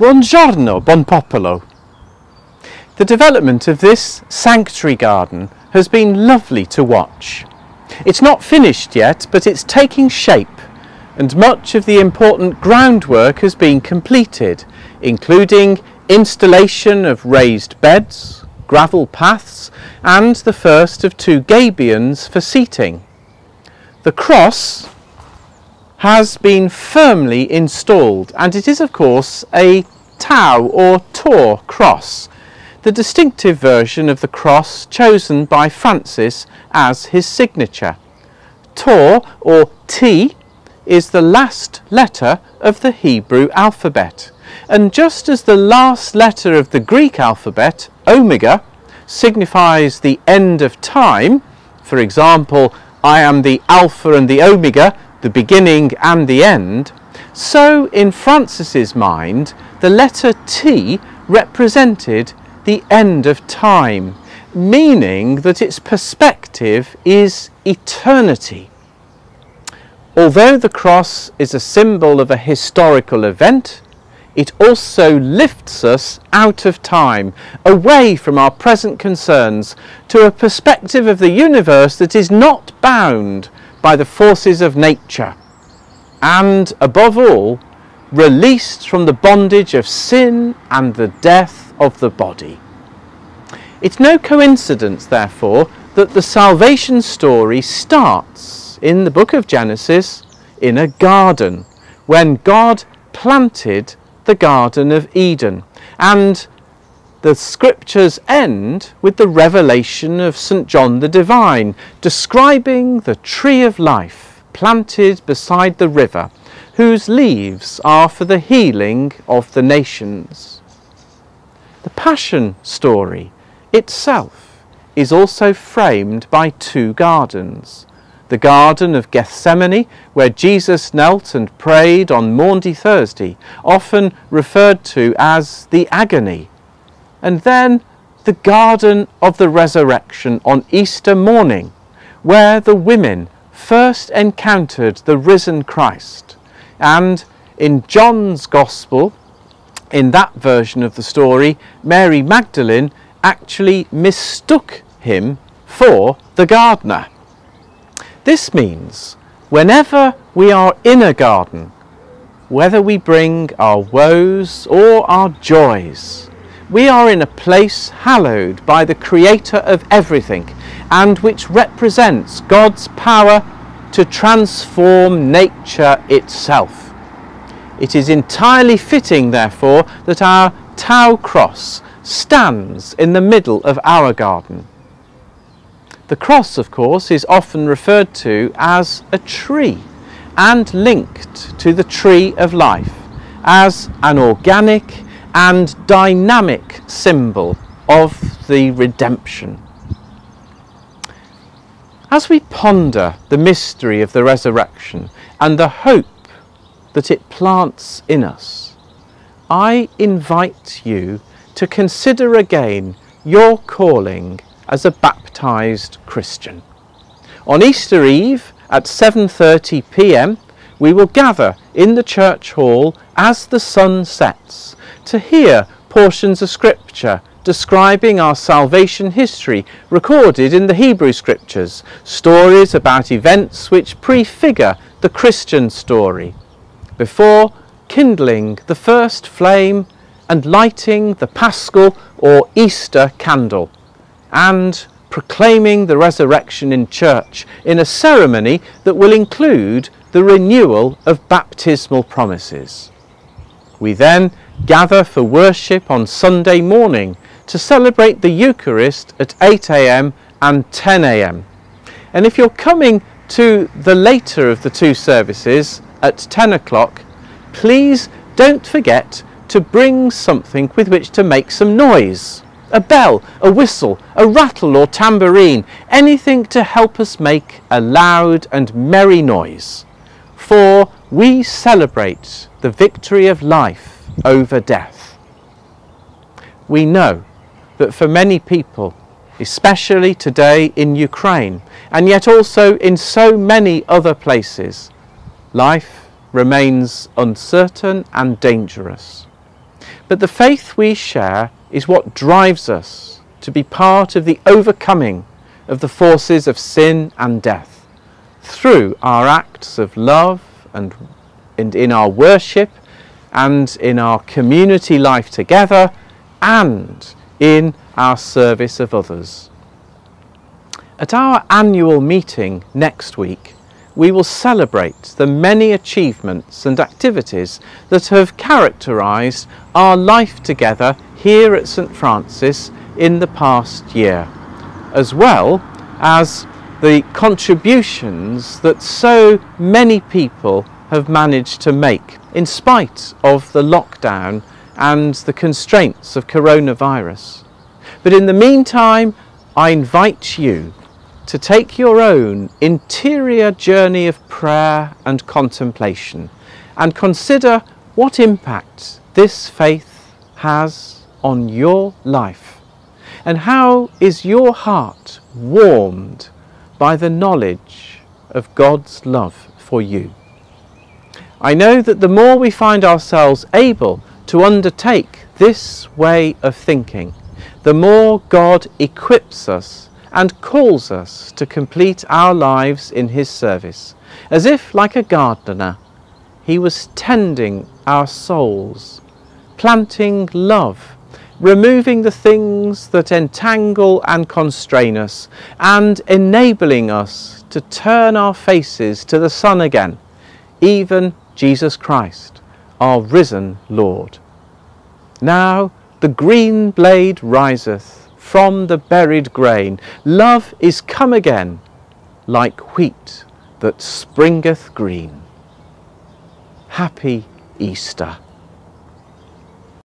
Buongiorno, buon popolo. The development of this sanctuary garden has been lovely to watch. It's not finished yet, but it's taking shape, and much of the important groundwork has been completed, including installation of raised beds, gravel paths, and the first of 2 gabions for seating. The cross has been firmly installed, and it is of course a Tau or Tor cross, the distinctive version of the cross chosen by Francis as his signature. Tor or T is the last letter of the Hebrew alphabet, and just as the last letter of the Greek alphabet, omega, signifies the end of time, for example, I am the Alpha and the Omega, the beginning and the end, so in Francis's mind, the letter T represented the end of time, meaning that its perspective is eternity. Although the cross is a symbol of a historical event, it also lifts us out of time, away from our present concerns, to a perspective of the universe that is not bound by the forces of nature, and, above all, released from the bondage of sin and the death of the body. It's no coincidence, therefore, that the salvation story starts in the book of Genesis in a garden, when God planted the Garden of Eden, and the scriptures end with the revelation of St. John the Divine, describing the tree of life planted beside the river, whose leaves are for the healing of the nations. The Passion story itself is also framed by 2 gardens. The Garden of Gethsemane, where Jesus knelt and prayed on Maundy Thursday, often referred to as the agony, and then the Garden of the Resurrection on Easter morning, where the women first encountered the risen Christ. And in John's Gospel, in that version of the story, Mary Magdalene actually mistook him for the gardener. This means whenever we are in a garden, whether we bring our woes or our joys, we are in a place hallowed by the Creator of everything, and which represents God's power to transform nature itself. It is entirely fitting, therefore, that our Tau cross stands in the middle of our garden. The cross, of course, is often referred to as a tree and linked to the tree of life as an organic and dynamic symbol of the redemption. As we ponder the mystery of the resurrection and the hope that it plants in us, I invite you to consider again your calling as a baptized Christian. On Easter Eve at 7:30 p.m. we will gather in the church hall as the sun sets to hear portions of scripture describing our salvation history recorded in the Hebrew scriptures, stories about events which prefigure the Christian story, before kindling the first flame and lighting the Paschal or Easter candle, and proclaiming the resurrection in church in a ceremony that will include the renewal of baptismal promises. We then gather for worship on Sunday morning to celebrate the Eucharist at 8 a.m. and 10 a.m. And if you're coming to the later of the 2 services at 10 o'clock, please don't forget to bring something with which to make some noise. A bell, a whistle, a rattle or tambourine, anything to help us make a loud and merry noise. For we celebrate the victory of life over death. We know that for many people, especially today in Ukraine, and yet also in so many other places, life remains uncertain and dangerous. But the faith we share is what drives us to be part of the overcoming of the forces of sin and death through our acts of love and in our worship and in our community life together and in our service of others. At our annual meeting next week, we will celebrate the many achievements and activities that have characterised our life together here at St Francis in the past year, as well as the contributions that so many people have managed to make in spite of the lockdown and the constraints of coronavirus. But in the meantime, I invite you to take your own interior journey of prayer and contemplation and consider what impact this faith has on your life, and how is your heart warmed by the knowledge of God's love for you. I know that the more we find ourselves able to undertake this way of thinking, the more God equips us and calls us to complete our lives in his service, as if, like a gardener, he was tending our souls, planting love, removing the things that entangle and constrain us, and enabling us to turn our faces to the Son again, even Jesus Christ, our risen Lord. Now the green blade riseth from the buried grain. Love is come again, like wheat that springeth green. Happy Easter.